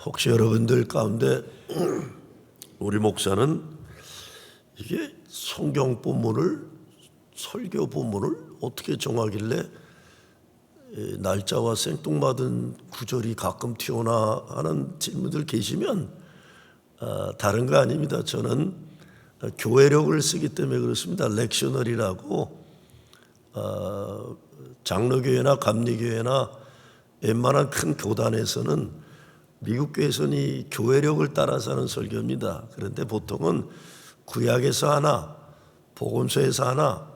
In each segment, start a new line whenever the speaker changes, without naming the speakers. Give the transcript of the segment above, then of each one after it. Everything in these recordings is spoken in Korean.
혹시 여러분들 가운데 우리 목사는 이게 성경 본문을 설교 본문을 어떻게 정하길래 날짜와 생뚱맞은 구절이 가끔 튀어나 하는 질문들 계시면 다른 거 아닙니다. 저는 교회력을 쓰기 때문에 그렇습니다. 렉셔널이라고 장로교회나 감리교회나 웬만한 큰 교단에서는 미국 교회에서는 이 교회력을 따라서 하는 설교입니다. 그런데 보통은 구약에서 하나, 복음서에서 하나,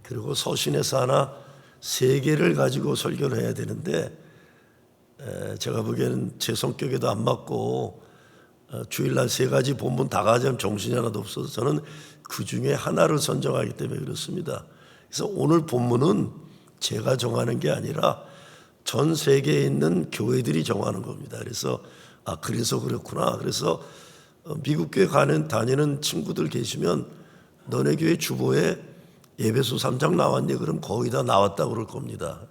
그리고 서신에서 하나, 세 개를 가지고 설교를 해야 되는데 제가 보기에는 제 성격에도 안 맞고 주일날 세 가지 본문 다 가지면 정신이 하나도 없어서 저는 그 중에 하나를 선정하기 때문에 그렇습니다. 그래서 오늘 본문은 제가 정하는 게 아니라 전 세계에 있는 교회들이 정하는 겁니다. 그래서 그래서 그렇구나. 그래서 미국 교회 다니는 친구들 계시면 너네 교회 주보에 에베소 3장 나왔니? 그럼 거의 다 나왔다고 그럴 겁니다.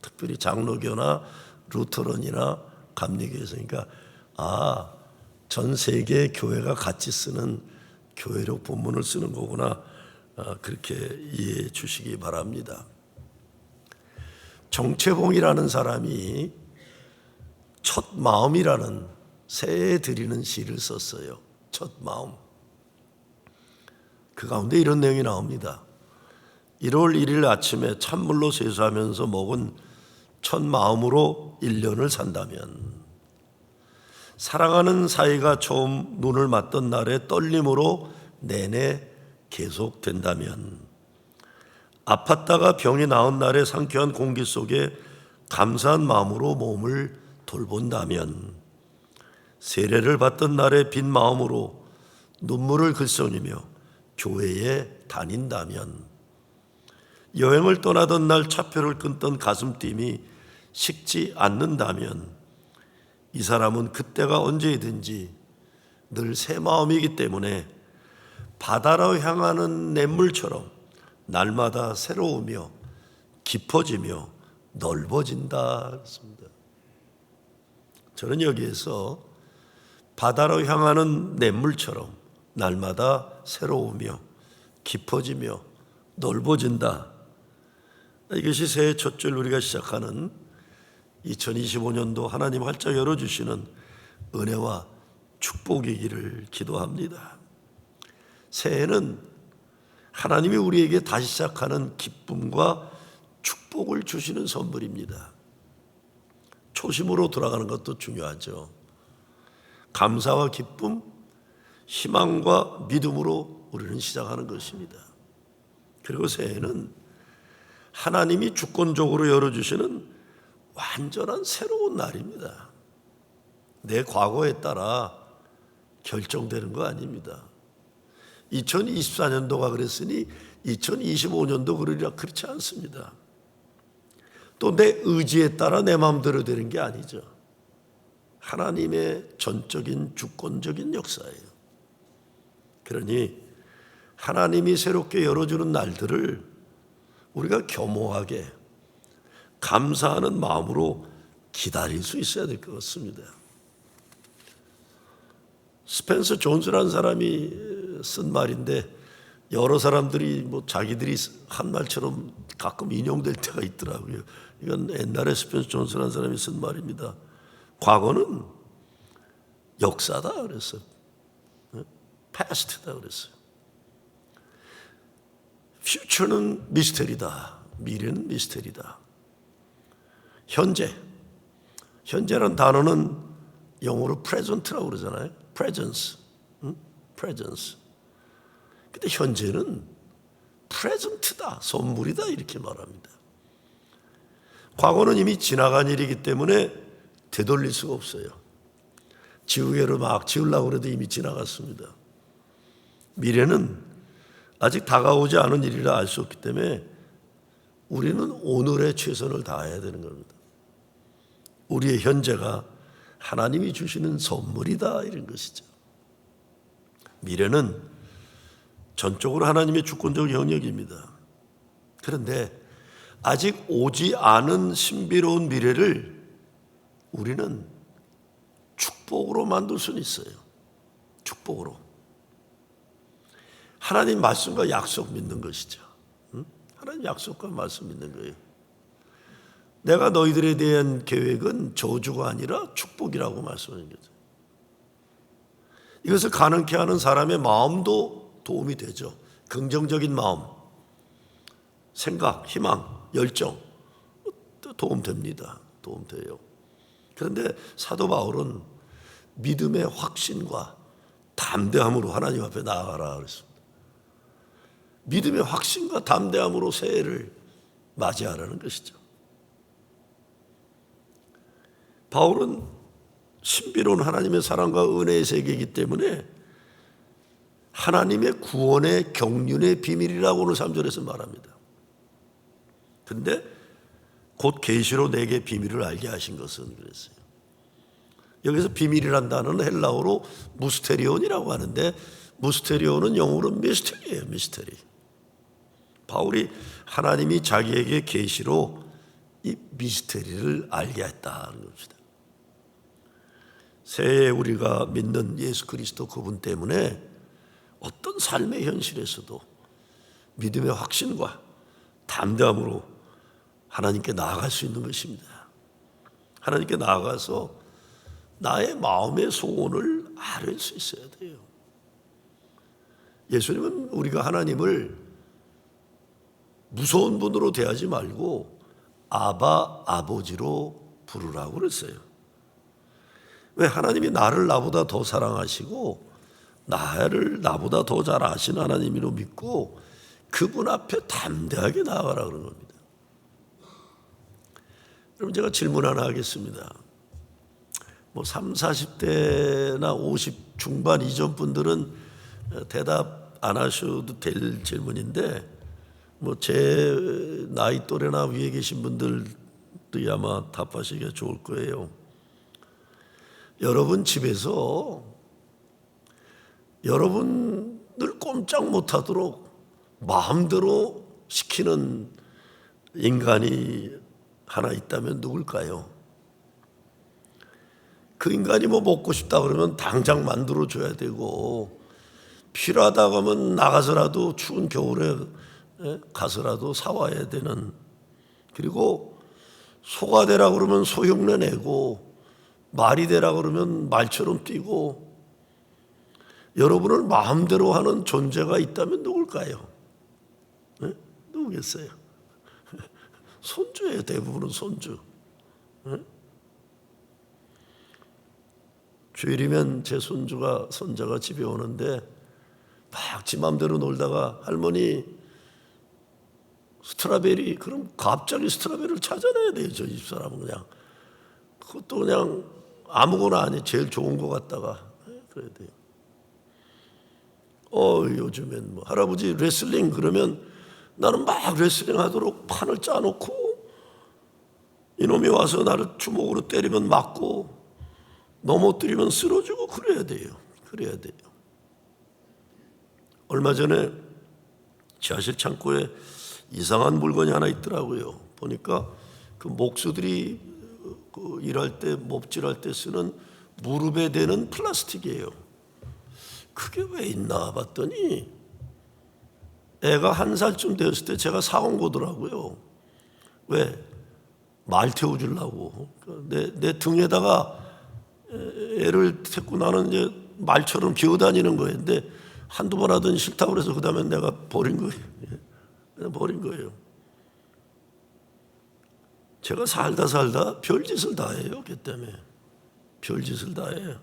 특별히 장로교나 루터론이나 감리교에서. 그러니까 전 세계 교회가 같이 쓰는 교회력 본문을 쓰는 거구나. 그렇게 이해해 주시기 바랍니다. 정채봉이라는 사람이 첫 마음이라는 새해에 드리는 시를 썼어요. 첫 마음. 그 가운데 이런 내용이 나옵니다. 1월 1일 아침에 찬물로 세수하면서 먹은 첫 마음으로 1년을 산다면, 사랑하는 사이가 처음 눈을 맞던 날의 떨림으로 내내 계속된다면, 아팠다가 병이 나은 날의 상쾌한 공기 속에 감사한 마음으로 몸을 돌본다면, 세례를 받던 날의 빈 마음으로 눈물을 글썽이며 교회에 다닌다면, 여행을 떠나던 날 차표를 끊던 가슴팀이 식지 않는다면, 이 사람은 그때가 언제든지 늘 새 마음이기 때문에 바다로 향하는 냇물처럼 날마다 새로우며 깊어지며 넓어진다. 그렇습니다. 저는 여기에서 바다로 향하는 냇물처럼 날마다 새로우며 깊어지며 넓어진다. 이것이 새해 첫줄 우리가 시작하는 2025년도 하나님 활짝 열어주시는 은혜와 축복이기를 기도합니다. 새해는 하나님이 우리에게 다시 시작하는 기쁨과 축복을 주시는 선물입니다. 초심으로 돌아가는 것도 중요하죠. 감사와 기쁨, 희망과 믿음으로 우리는 시작하는 것입니다. 그리고 새해는 하나님이 주권적으로 열어주시는 완전한 새로운 날입니다. 내 과거에 따라 결정되는 거 아닙니다. 2024년도가 그랬으니 2025년도 그러리라, 그렇지 않습니다. 또 내 의지에 따라 내 마음대로 되는 게 아니죠. 하나님의 전적인 주권적인 역사예요. 그러니 하나님이 새롭게 열어주는 날들을 우리가 겸허하게 감사하는 마음으로 기다릴 수 있어야 될 것 같습니다. 스펜서 존스라는 사람이 쓴 말인데 여러 사람들이 자기들이 한 말처럼 가끔 인용될 때가 있더라고요. 이건 옛날에 스펜서 존스라는 사람이 쓴 말입니다. 과거는 역사다 그랬어요. past다 그랬어요. future는 미스테리다. 미래는 미스테리다. 현재란 단어는 영어로 present라고 그러잖아요. presence. 근데 현재는 present다. 선물이다. 이렇게 말합니다. 과거는 이미 지나간 일이기 때문에 되돌릴 수가 없어요. 지우개로 막 지우려고 해도 이미 지나갔습니다. 미래는 아직 다가오지 않은 일이라 알 수 없기 때문에 우리는 오늘의 최선을 다해야 되는 겁니다. 우리의 현재가 하나님이 주시는 선물이다, 이런 것이죠. 미래는 전적으로 하나님의 주권적 영역입니다. 그런데 아직 오지 않은 신비로운 미래를 우리는 축복 축복으로 만들 수는 있어요. 축복으로. 하나님 말씀과 약속 믿는 것이죠. 하나님 약속과 말씀 믿는 거예요. 내가 너희들에 대한 계획은 저주가 아니라 축복이라고 말씀하는 거죠. 이것을 가능케 하는 사람의 마음도 도움이 되죠. 긍정적인 마음, 생각, 희망, 열정 도움됩니다. 도움돼요. 그런데 사도 바울은 믿음의 확신과 담대함으로 하나님 앞에 나아가라 그랬습니다. 믿음의 확신과 담대함으로 새해를 맞이하라는 것이죠. 바울은 신비로운 하나님의 사랑과 은혜의 세계이기 때문에 하나님의 구원의 경륜의 비밀이라고 오늘 3절에서 말합니다. 그런데 곧 계시로 내게 비밀을 알게 하신 것은 그랬어요. 여기서 비밀이란 단어는 헬라어로 무스테리온이라고 하는데 무스테리온은 영어로 미스터리예요. 미스터리. 바울이 하나님이 자기에게 계시로 이 미스터리를 알게 했다는 겁니다. 새해 우리가 믿는 예수 그리스도 그분 때문에 어떤 삶의 현실에서도 믿음의 확신과 담대함으로 하나님께 나아갈 수 있는 것입니다. 하나님께 나아가서 나의 마음의 소원을 아뢰 수 있어야 돼요. 예수님은 우리가 하나님을 무서운 분으로 대하지 말고 아바 아버지로 부르라고 그랬어요. 왜? 하나님이 나를 나보다 더 사랑하시고 나를 나보다 더 잘 아시는 하나님으로 믿고 그분 앞에 담대하게 나아가라 그런 겁니다. 그럼 제가 질문 하나 하겠습니다. 30, 40대나 50 중반 이전 분들은 대답 안 하셔도 될 질문인데 제 나이 또래나 위에 계신 분들도 아마 답하시기가 좋을 거예요. 여러분 집에서 여러분을 꼼짝 못하도록 마음대로 시키는 인간이 하나 있다면 누굴까요? 그 인간이 먹고 싶다 그러면 당장 만들어 줘야 되고 필요하다고 하면 나가서라도 추운 겨울에 가서라도 사와야 되는, 그리고 소가 되라 그러면 소 흉내 내고 말이 되라 그러면 말처럼 뛰고 여러분을 마음대로 하는 존재가 있다면 누굴까요? 누구겠어요? 손주예요. 대부분은 손주. 주일이면 제 손자가 집에 오는데 막 지 맘대로 놀다가 할머니 스트로베리, 그럼 갑자기 스트로베리를 찾아내야 돼요. 저 집사람은 그냥 그것도 그냥 아무거나 아니 제일 좋은 거 갖다가 그래야 돼요. 요즘엔 할아버지 레슬링 그러면 나는 막 레슬링 하도록 판을 짜놓고 이놈이 와서 나를 주먹으로 때리면 맞고 넘어뜨리면 쓰러지고 그래야 돼요. 얼마 전에 지하실 창고에 이상한 물건이 하나 있더라고요. 보니까 그 목수들이 일할 때 몹질할 때 쓰는 무릎에 대는 플라스틱이에요. 그게 왜 있나 봤더니 애가 1살쯤 되었을 때 제가 사온 거더라고요. 왜? 말 태워주려고. 내 등에다가 애를 태우고 나는 이제 말처럼 기어다니는 거였는데 한두 번 하더니 싫다고 그래서 그 다음에 내가 버린 거예요. 그냥 버린 거예요. 제가 살다 별짓을 다 해요. 걔 때문에. 별짓을 다 해요.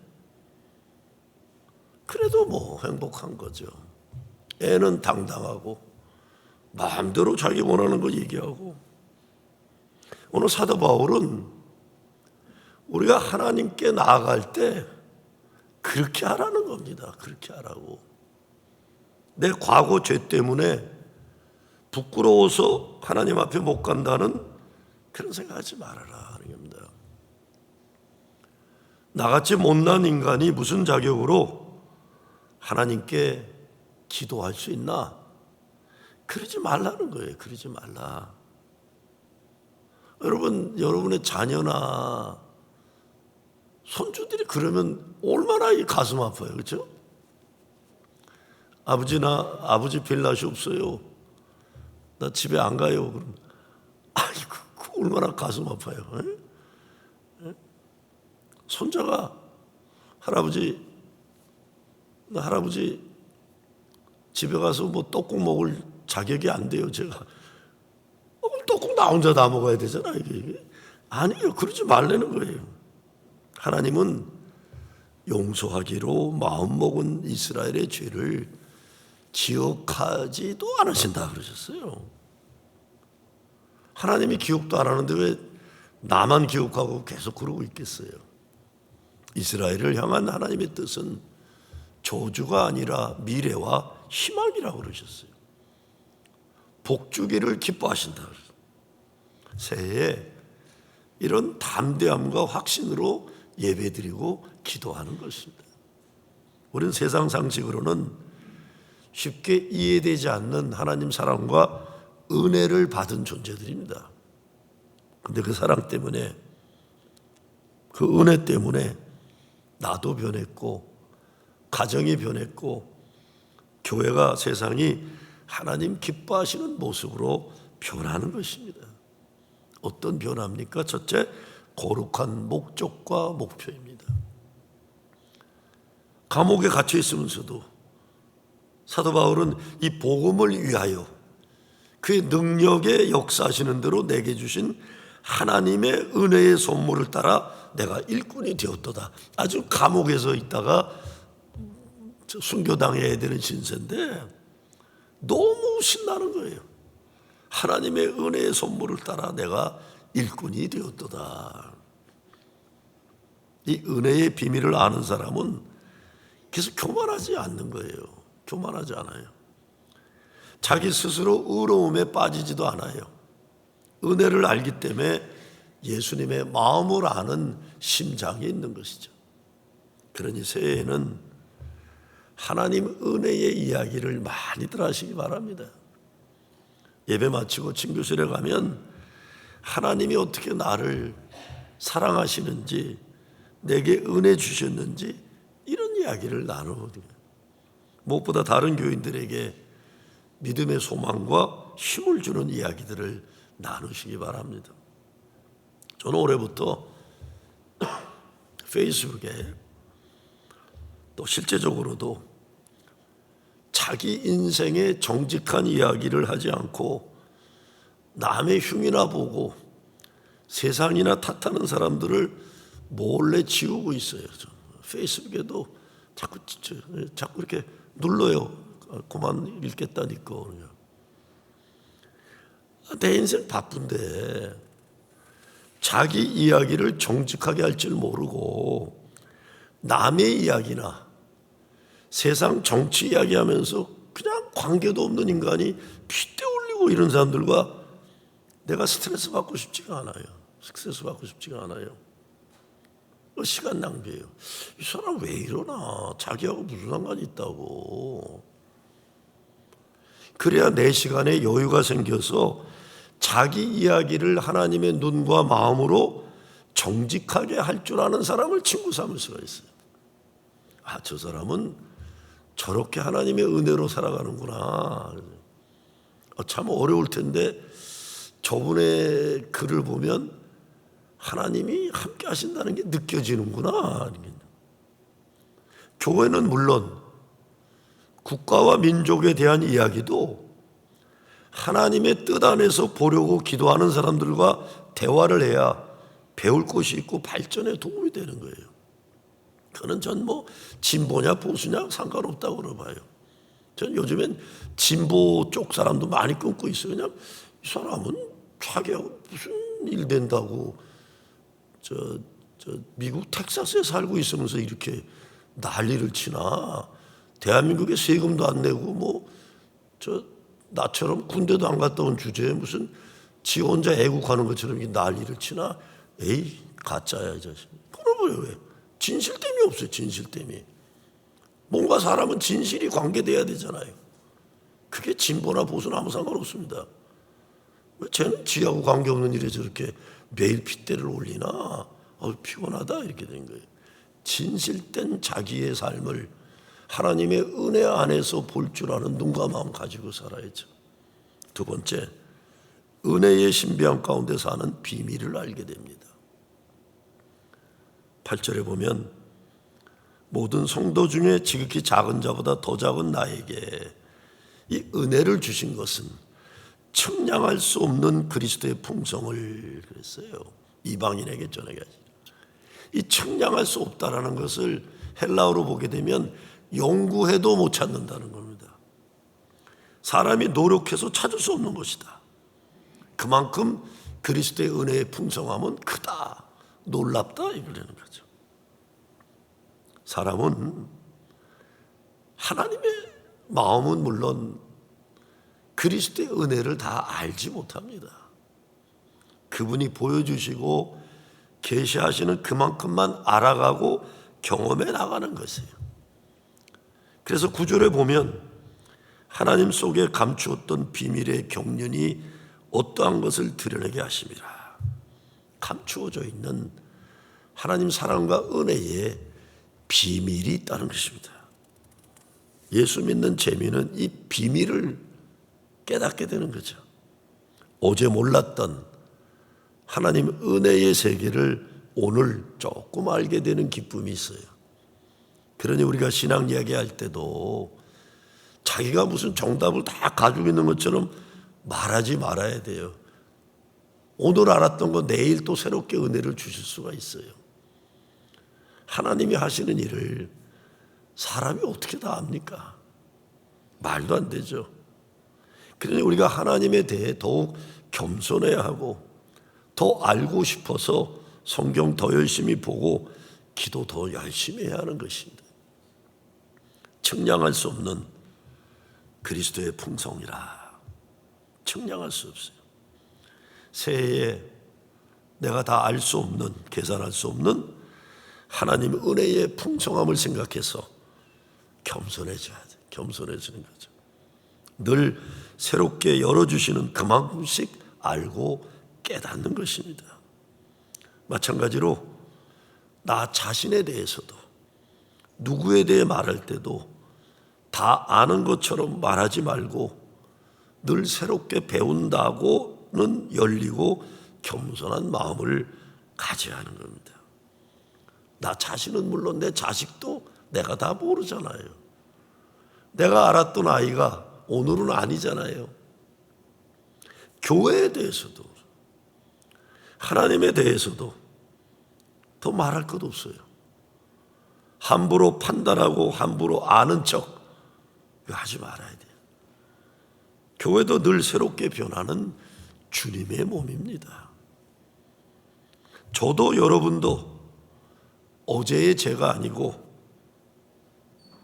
그래도 행복한 거죠. 애는 당당하고 마음대로 자기 원하는 거 얘기하고. 오늘 사도 바울은 우리가 하나님께 나아갈 때 그렇게 하라는 겁니다. 그렇게 하라고. 내 과거 죄 때문에 부끄러워서 하나님 앞에 못 간다는 그런 생각하지 말아라 하는 겁니다. 나같이 못난 인간이 무슨 자격으로 하나님께 기도할 수 있나? 그러지 말라는 거예요. 그러지 말라. 여러분, 여러분의 자녀나 손주들이 그러면 얼마나 이 가슴 아파요. 그렇죠? 아버지 뵐 날이 없어요. 나 집에 안 가요. 그럼 아이고 얼마나 가슴 아파요. 에? 손자가 할아버지 집에 가서 뭐 떡국 먹을 자격이 안 돼요. 제가 떡국 나 혼자 다 먹어야 되잖아. 이게 아니에요. 그러지 말라는 거예요. 하나님은 용서하기로 마음먹은 이스라엘의 죄를 기억하지도 않으신다 그러셨어요. 하나님이 기억도 안 하는데 왜 나만 기억하고 계속 그러고 있겠어요? 이스라엘을 향한 하나님의 뜻은 저주가 아니라 미래와 희망이라고 그러셨어요. 복주기를 기뻐하신다. 새해에 이런 담대함과 확신으로 예배드리고 기도하는 것입니다. 우리는 세상 상식으로는 쉽게 이해되지 않는 하나님 사랑과 은혜를 받은 존재들입니다. 그런데 그 사랑 때문에, 그 은혜 때문에 나도 변했고 가정이 변했고 교회가, 세상이 하나님 기뻐하시는 모습으로 변하는 것입니다. 어떤 변화입니까? 첫째, 거룩한 목적과 목표입니다. 감옥에 갇혀 있으면서도 사도 바울은 이 복음을 위하여 그의 능력에 역사하시는 대로 내게 주신 하나님의 은혜의 선물을 따라 내가 일꾼이 되었도다. 아주 감옥에서 있다가 순교당해야 되는 신세인데 너무 신나는 거예요. 하나님의 은혜의 선물을 따라 내가 일꾼이 되었도다. 이 은혜의 비밀을 아는 사람은 계속 교만하지 않는 거예요. 교만하지 않아요. 자기 스스로 의로움에 빠지지도 않아요. 은혜를 알기 때문에 예수님의 마음을 아는 심장이 있는 것이죠. 그러니 새해에는 하나님 은혜의 이야기를 많이들 하시기 바랍니다. 예배 마치고 친교실에 가면 하나님이 어떻게 나를 사랑하시는지, 내게 은혜 주셨는지 이런 이야기를 나누거든요. 무엇보다 다른 교인들에게 믿음의 소망과 힘을 주는 이야기들을 나누시기 바랍니다. 저는 올해부터 페이스북에 또 실제적으로도 자기 인생의 정직한 이야기를 하지 않고 남의 흉이나 보고 세상이나 탓하는 사람들을 몰래 지우고 있어요. 페이스북에도 자꾸 이렇게 눌러요. 그만 읽겠다니까. 내 인생 바쁜데 자기 이야기를 정직하게 할 줄 모르고 남의 이야기나 세상 정치 이야기하면서 그냥 관계도 없는 인간이 핏대 올리고 이런 사람들과 내가 스트레스 받고 싶지가 않아요. 시간 낭비예요. 이 사람 왜 이러나? 자기하고 무슨 상관이 있다고. 그래야 내 시간에 여유가 생겨서 자기 이야기를 하나님의 눈과 마음으로 정직하게 할 줄 아는 사람을 친구 삼을 수가 있어요. 아, 저 사람은 저렇게 하나님의 은혜로 살아가는구나. 참 어려울 텐데 저분의 글을 보면 하나님이 함께 하신다는 게 느껴지는구나. 교회는 물론 국가와 민족에 대한 이야기도 하나님의 뜻 안에서 보려고 기도하는 사람들과 대화를 해야 배울 것이 있고 발전에 도움이 되는 거예요. 그는 전 진보냐 보수냐 상관없다고 그러봐요. 전 요즘엔 진보 쪽 사람도 많이 끊고 있어요. 그냥 이 사람은 자기하고 무슨 일 된다고 미국 텍사스에 살고 있으면서 이렇게 난리를 치나. 대한민국에 세금도 안 내고 나처럼 군대도 안 갔다 온 주제에 무슨 지 혼자 애국하는 것처럼 이렇게 난리를 치나. 에이 가짜야 이 자식. 그러고요. 왜? 진실됨이 없어요. 진실됨이. 뭔가 사람은 진실이 관계돼야 되잖아요. 그게 진보나 보수나 아무 상관없습니다. 왜 쟤는 지하고 관계없는 일에 저렇게 매일 핏대를 올리나? 피곤하다 이렇게 된 거예요. 진실된 자기의 삶을 하나님의 은혜 안에서 볼 줄 아는 눈과 마음 가지고 살아야죠. 두 번째, 은혜의 신비함 가운데 사는 비밀을 알게 됩니다. 8절에 보면 모든 성도 중에 지극히 작은 자보다 더 작은 나에게 이 은혜를 주신 것은 측량할 수 없는 그리스도의 풍성을 그랬어요. 이방인에게 전하게 하시죠. 이 측량할 수 없다라는 것을 헬라어로 보게 되면 연구해도 못 찾는다는 겁니다. 사람이 노력해서 찾을 수 없는 것이다. 그만큼 그리스도의 은혜의 풍성함은 크다, 놀랍다 이러는 거죠. 사람은 하나님의 마음은 물론 그리스도의 은혜를 다 알지 못합니다. 그분이 보여주시고 계시하시는 그만큼만 알아가고 경험해 나가는 것이에요. 그래서 9절에 보면 하나님 속에 감추었던 비밀의 경륜이 어떠한 것을 드러내게 하심이라. 감추어져 있는 하나님 사랑과 은혜의 비밀이 있다는 것입니다. 예수 믿는 재미는 이 비밀을 깨닫게 되는 거죠. 어제 몰랐던 하나님 은혜의 세계를 오늘 조금 알게 되는 기쁨이 있어요. 그러니 우리가 신앙 이야기할 때도 자기가 무슨 정답을 다 가지고 있는 것처럼 말하지 말아야 돼요. 오늘 알았던 거 내일 또 새롭게 은혜를 주실 수가 있어요. 하나님이 하시는 일을 사람이 어떻게 다 압니까? 말도 안 되죠. 그러니 우리가 하나님에 대해 더욱 겸손해야 하고 더 알고 싶어서 성경 더 열심히 보고 기도 더 열심히 해야 하는 것입니다. 측량할 수 없는 그리스도의 풍성이라. 측량할 수 없어요. 새해에 내가 다 알 수 없는, 계산할 수 없는 하나님 은혜의 풍성함을 생각해서 겸손해져야 돼. 겸손해지는 거죠. 늘 새롭게 열어주시는 그만큼씩 알고 깨닫는 것입니다. 마찬가지로 나 자신에 대해서도 누구에 대해 말할 때도 다 아는 것처럼 말하지 말고 늘 새롭게 배운다고는 열리고 겸손한 마음을 가져야 하는 겁니다. 나 자신은 물론 내 자식도 내가 다 모르잖아요. 내가 알았던 아이가 오늘은 아니잖아요. 교회에 대해서도 하나님에 대해서도 더 말할 것 없어요. 함부로 판단하고 함부로 아는 척 하지 말아야 돼요. 교회도 늘 새롭게 변하는 주님의 몸입니다. 저도 여러분도 어제의 제가 아니고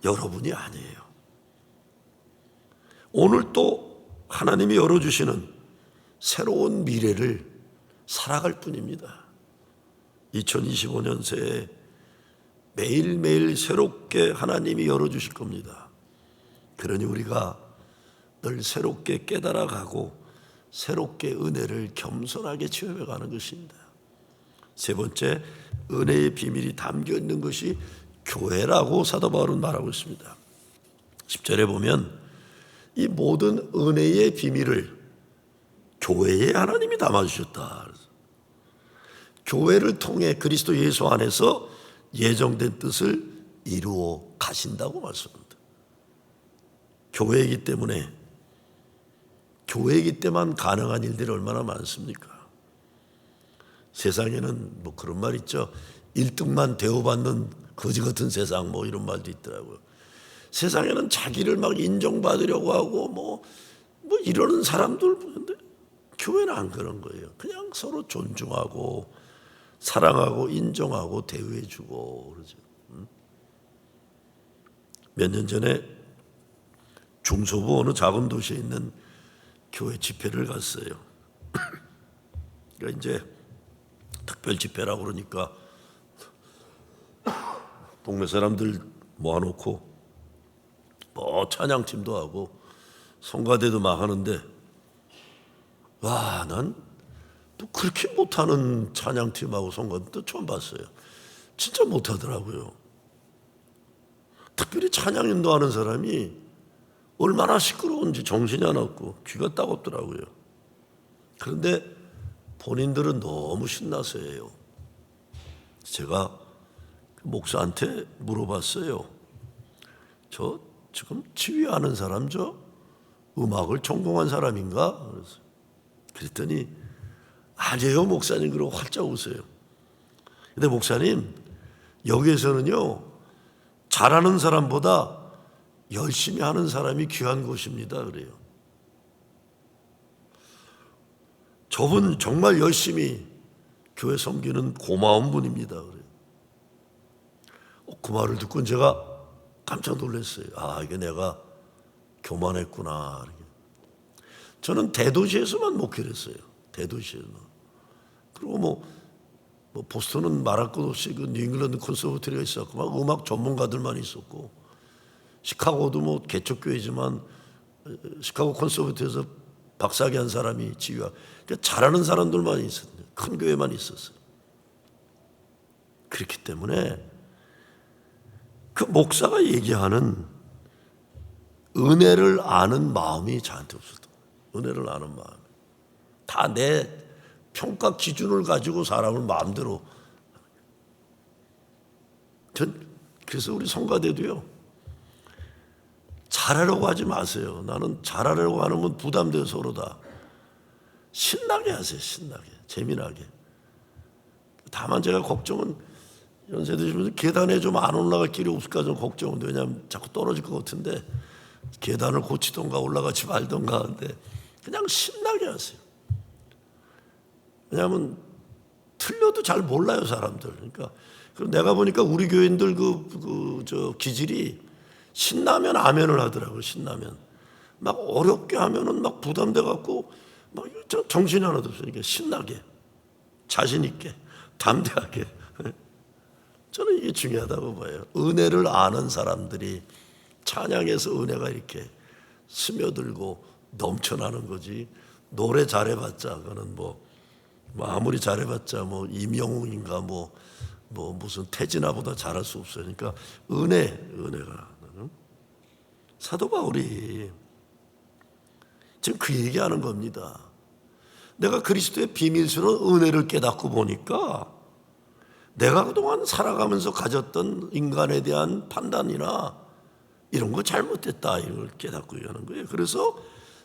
여러분이 아니에요. 오늘 또 하나님이 열어주시는 새로운 미래를 살아갈 뿐입니다. 2025년 새해 매일매일 새롭게 하나님이 열어주실 겁니다. 그러니 우리가 늘 새롭게 깨달아가고 새롭게 은혜를 겸손하게 체험해가는 것입니다. 세 번째, 은혜의 비밀이 담겨있는 것이 교회라고 사도 바울은 말하고 있습니다. 10절에 보면 이 모든 은혜의 비밀을 교회에 하나님이 담아주셨다. 교회를 통해 그리스도 예수 안에서 예정된 뜻을 이루어 가신다고 말씀합니다. 교회이기 때만 가능한 일들이 얼마나 많습니까? 세상에는 뭐 그런 말 있죠. 1등만 대우받는 거지 같은 세상 뭐 이런 말도 있더라고요. 세상에는 자기를 막 인정받으려고 하고 뭐 이러는 사람들 보는데 교회는 안 그런 거예요. 그냥 서로 존중하고 사랑하고 인정하고 대우해주고 그러죠. 몇 년 전에 중소부 어느 작은 도시에 있는 교회 집회를 갔어요. 그러니까 이제 특별 집회라고 그러니까 동네 사람들 모아놓고 뭐 찬양팀도 하고 성가대도 막 하는데 와, 난 또 그렇게 못하는 찬양팀하고 성가대도 처음 봤어요. 진짜 못하더라고요. 특별히 찬양 인도하는 사람이 얼마나 시끄러운지 정신이 안 없고 귀가 따갑더라고요. 그런데 본인들은 너무 신나서 해요. 제가 목사한테 물어봤어요. 저 지금 지휘하는 사람 저 음악을 전공한 사람인가? 그랬더니 아니에요 목사님, 그러고 활짝 웃어요. 근데 목사님, 여기에서는요 잘하는 사람보다 열심히 하는 사람이 귀한 곳입니다 그래요. 저분 정말 열심히 교회 섬기는 고마운 분입니다 그래요. 그 말을 듣고 제가 깜짝 놀랐어요. 아, 이게 내가 교만했구나. 저는 대도시에서만 목회를 했어요. 대도시에서만. 그리고 뭐 보스턴은 말할 것 없이 그 뉴잉글랜드 콘서버터리가 있었고 막 음악 전문가들만 있었고, 시카고도 뭐 개척교회지만 시카고 콘서버터리에서 박사학위 한 사람이 지휘하고, 그러니까 잘하는 사람들만 있었어요. 큰 교회만 있었어요. 그렇기 때문에 그 목사가 얘기하는 은혜를 아는 마음이 저한테 없었던 거예요. 은혜를 아는 마음. 다 내 평가 기준을 가지고 사람을 마음대로. 그래서 우리 성가대도요, 잘하려고 하지 마세요. 나는 잘하려고 하는 건 부담돼요. 서로 다 신나게 하세요. 신나게, 재미나게. 다만 제가 걱정은 연세 드시면서 계단에 좀 안 올라갈 길이 없을까 좀 걱정인데, 왜냐하면 자꾸 떨어질 것 같은데 계단을 고치던가 올라가지 말던가 하는데 그냥 신나게 하세요. 왜냐하면 틀려도 잘 몰라요 사람들. 그러니까 그럼 내가 보니까 우리 교인들 저 기질이 신나면 아멘을 하더라고요. 신나면 막 어렵게 하면은 막 부담돼 갖고 막 정신이 하나도 없으니까 신나게, 자신 있게, 담대하게. 저는 이게 중요하다고 봐요. 은혜를 아는 사람들이 찬양에서 은혜가 이렇게 스며들고 넘쳐나는 거지. 노래 잘해봤자 그거는 뭐 아무리 잘해봤자 뭐 임영웅인가 뭐 무슨 태진아보다 잘할 수 없어요. 그러니까 은혜가 사도 바울이 지금 그 얘기하는 겁니다. 내가 그리스도의 비밀스러운 은혜를 깨닫고 보니까 내가 그동안 살아가면서 가졌던 인간에 대한 판단이나 이런 거 잘못됐다, 이런 걸 깨닫고 하는 거예요. 그래서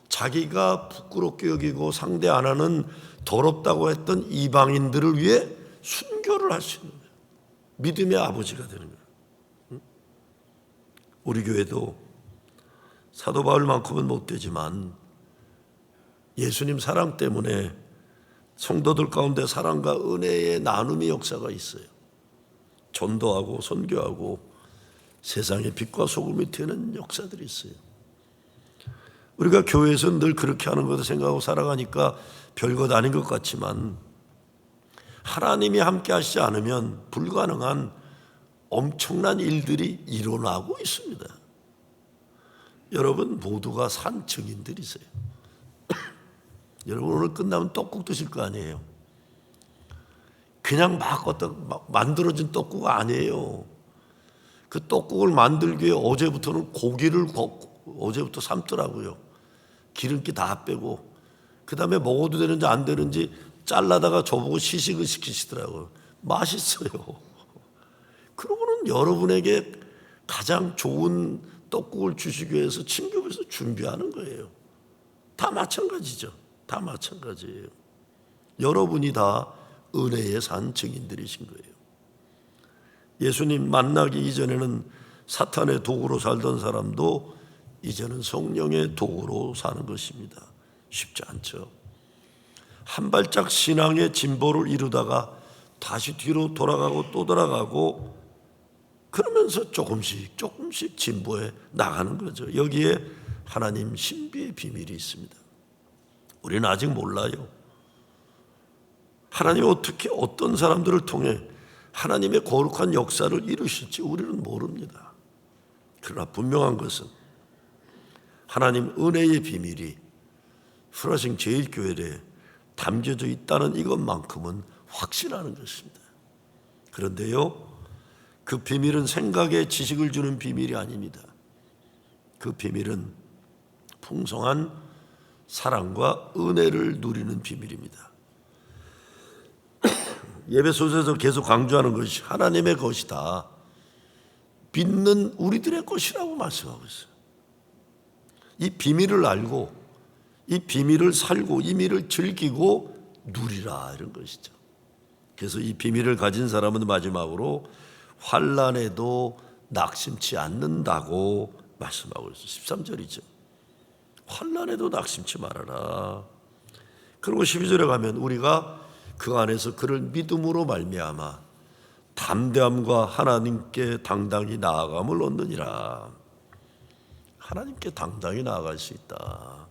자기가 부끄럽게 여기고 상대 안 하는 더럽다고 했던 이방인들을 위해 순교를 할 수 있는 거예요. 믿음의 아버지가 되는 거예요. 우리 교회도 사도 바울만큼은 못 되지만 예수님 사랑 때문에 성도들 가운데 사랑과 은혜의 나눔의 역사가 있어요. 전도하고 선교하고 세상의 빛과 소금이 되는 역사들이 있어요. 우리가 교회에서 늘 그렇게 하는 것을 생각하고 살아가니까 별것 아닌 것 같지만 하나님이 함께 하시지 않으면 불가능한 엄청난 일들이 일어나고 있습니다. 여러분 모두가 산 증인들이세요. 여러분 오늘 끝나면 떡국 드실 거 아니에요. 그냥 막 만들어진 떡국 아니에요. 그 떡국을 만들기 위해 어제부터는 고기를 어제부터 삶더라고요. 기름기 다 빼고 그 다음에 먹어도 되는지 안 되는지 잘라다가 저보고 시식을 시키시더라고요. 맛있어요. 그러고는 여러분에게 가장 좋은 떡국을 주시기 위해서 친교에서 준비하는 거예요. 다 마찬가지죠. 다 마찬가지예요. 여러분이 다 은혜의 산 증인들이신 거예요. 예수님 만나기 이전에는 사탄의 도구로 살던 사람도 이제는 성령의 도구로 사는 것입니다. 쉽지 않죠. 한 발짝 신앙의 진보를 이루다가 다시 뒤로 돌아가고 또 돌아가고 그러면서 조금씩 진보해 나가는 거죠. 여기에 하나님 신비의 비밀이 있습니다. 우리는 아직 몰라요. 하나님이 어떻게 어떤 사람들을 통해 하나님의 거룩한 역사를 이루실지 우리는 모릅니다. 그러나 분명한 것은 하나님 은혜의 비밀이 프라싱 제1교회에 담겨져 있다는 이것만큼은 확신하는 것입니다. 그런데요, 그 비밀은 생각에 지식을 주는 비밀이 아닙니다. 그 비밀은 풍성한 사랑과 은혜를 누리는 비밀입니다. 예배소서에서 계속 강조하는 것이 하나님의 것이다. 믿는 우리들의 것이라고 말씀하고 있어요. 이 비밀을 알고 이 비밀을 살고 이 비밀을 즐기고 누리라, 이런 것이죠. 그래서 이 비밀을 가진 사람은 마지막으로 환난에도 낙심치 않는다고 말씀하고 있어요. 13절이죠. 환난에도 낙심치 말아라. 그리고 12절에 가면 우리가 그 안에서 그를 믿음으로 말미암아 담대함과 하나님께 당당히 나아감을 얻느니라. 하나님께 당당히 나아갈 수 있다.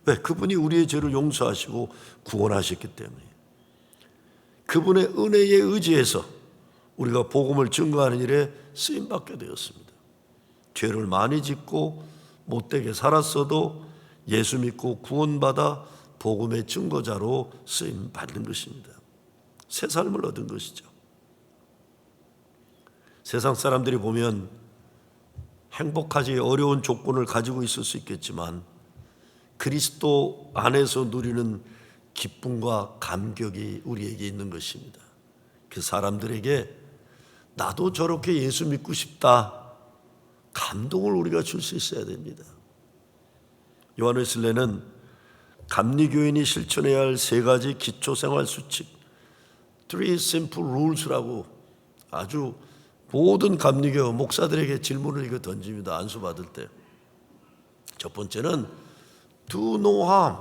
왜? 그분이 우리의 죄를 용서하시고 구원하셨기 때문에. 그분의 은혜에 의지해서 우리가 복음을 증거하는 일에 쓰임받게 되었습니다. 죄를 많이 짓고 못되게 살았어도 예수 믿고 구원받아 복음의 증거자로 쓰임받는 것입니다. 새 삶을 얻은 것이죠. 세상 사람들이 보면 행복하지 어려운 조건을 가지고 있을 수 있겠지만 그리스도 안에서 누리는 기쁨과 감격이 우리에게 있는 것입니다. 그 사람들에게 나도 저렇게 예수 믿고 싶다, 감동을 우리가 줄 수 있어야 됩니다. 요한 웨슬레는 감리교인이 실천해야 할 3가지 기초생활 수칙, 3 simple rules라고 아주 모든 감리교 목사들에게 질문을 이거 던집니다. 안수 받을 때. 첫 번째는 do no harm,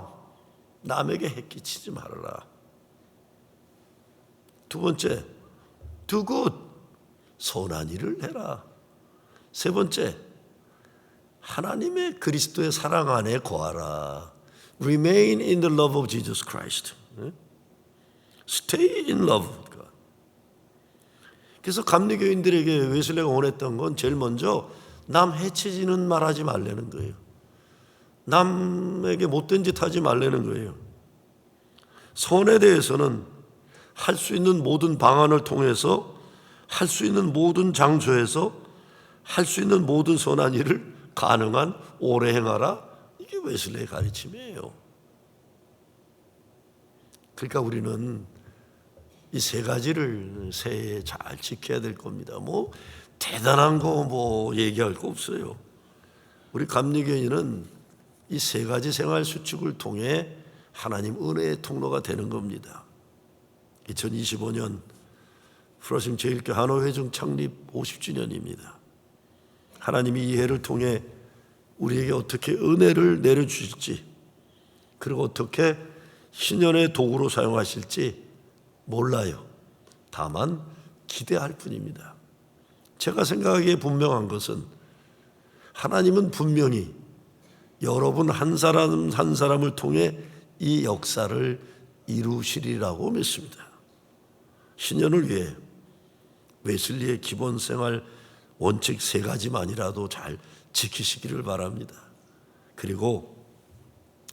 남에게 해 끼치지 말아라. 두 번째, do good, 선한 일을 해라. 세 번째, 하나님의 그리스도의 사랑 안에 거하라. Remain in the love of Jesus Christ. Stay in love. 그래서 감리교인들에게 웨슬레가 원했던 건 제일 먼저 남 해치지는 말하지 말라는 거예요. 남에게 못된 짓 하지 말라는 거예요. 선에 대해서는 할 수 있는 모든 방안을 통해서, 할 수 있는 모든 장소에서, 할 수 있는 모든 선한 일을 가능한 오래 행하라. 이게 웨슬레의 가르침이에요. 그러니까 우리는 이 3가지를 새해에 잘 지켜야 될 겁니다. 뭐 대단한 거 뭐 얘기할 거 없어요. 우리 감리교인은 이 3가지 생활 수칙을 통해 하나님 은혜의 통로가 되는 겁니다. 2025년 프로심 제1교 한화회중 창립 50주년입니다. 하나님이 이 해를 통해 우리에게 어떻게 은혜를 내려주실지, 그리고 어떻게 신년의 도구로 사용하실지 몰라요. 다만 기대할 뿐입니다. 제가 생각하기에 분명한 것은 하나님은 분명히 여러분 한 사람 한 사람을 통해 이 역사를 이루시리라고 믿습니다. 신년을 위해 웨슬리의 기본 생활 원칙 3가지만이라도 잘 지키시기를 바랍니다. 그리고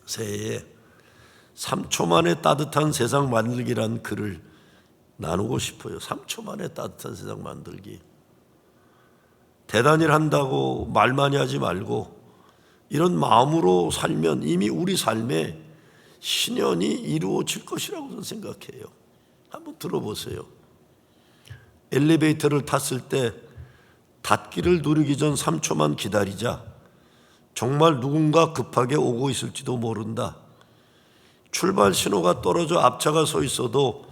새해에 3초 만에 따뜻한 세상 만들기란 글을 나누고 싶어요. 3초 만에 따뜻한 세상 만들기. 대단히 한다고 말 많이 하지 말고 이런 마음으로 살면 이미 우리 삶에 신년이 이루어질 것이라고 저는 생각해요. 한번 들어보세요. 엘리베이터를 탔을 때 닫기를 누르기 전 3초만 기다리자. 정말 누군가 급하게 오고 있을지도 모른다. 출발 신호가 떨어져 앞차가 서 있어도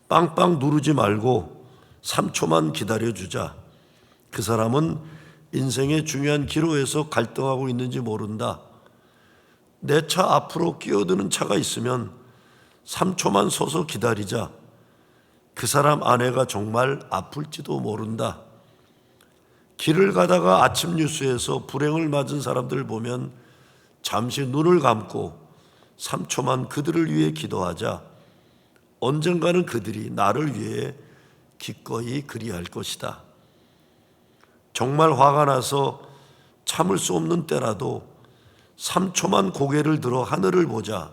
빵빵 누르지 말고 3초만 기다려주자. 그 사람은 인생의 중요한 기로에서 갈등하고 있는지 모른다. 내 차 앞으로 끼어드는 차가 있으면 3초만 서서 기다리자. 그 사람 아내가 정말 아플지도 모른다. 길을 가다가 아침 뉴스에서 불행을 맞은 사람들 보면 잠시 눈을 감고 3초만 그들을 위해 기도하자. 언젠가는 그들이 나를 위해 기꺼이 그리할 것이다. 정말 화가 나서 참을 수 없는 때라도 3초만 고개를 들어 하늘을 보자.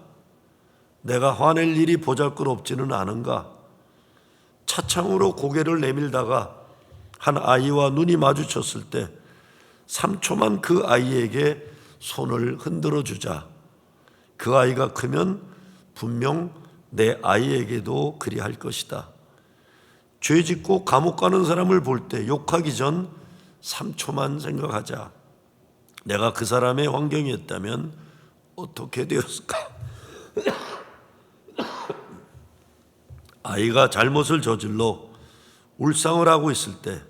내가 화낼 일이 보잘것없지는 않은가. 차창으로 고개를 내밀다가 한 아이와 눈이 마주쳤을 때 3초만 그 아이에게 손을 흔들어 주자. 그 아이가 크면 분명 내 아이에게도 그리할 것이다. 죄 짓고 감옥 가는 사람을 볼 때 욕하기 전 3초만 생각하자. 내가 그 사람의 환경이었다면 어떻게 되었을까? 아이가 잘못을 저질러 울상을 하고 있을 때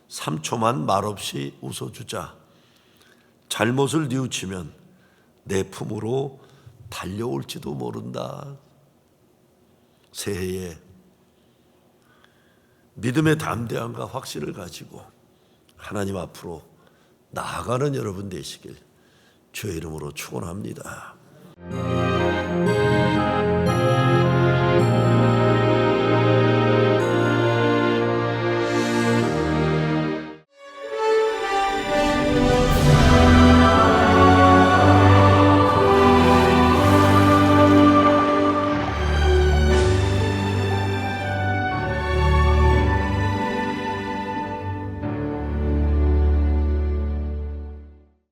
3초만 말없이 웃어주자. 잘못을 뉘우치면 내 품으로 달려올지도 모른다. 새해에 믿음의 담대함과 확신을 가지고 하나님 앞으로 나아가는 여러분 되시길 주의 이름으로 축원합니다.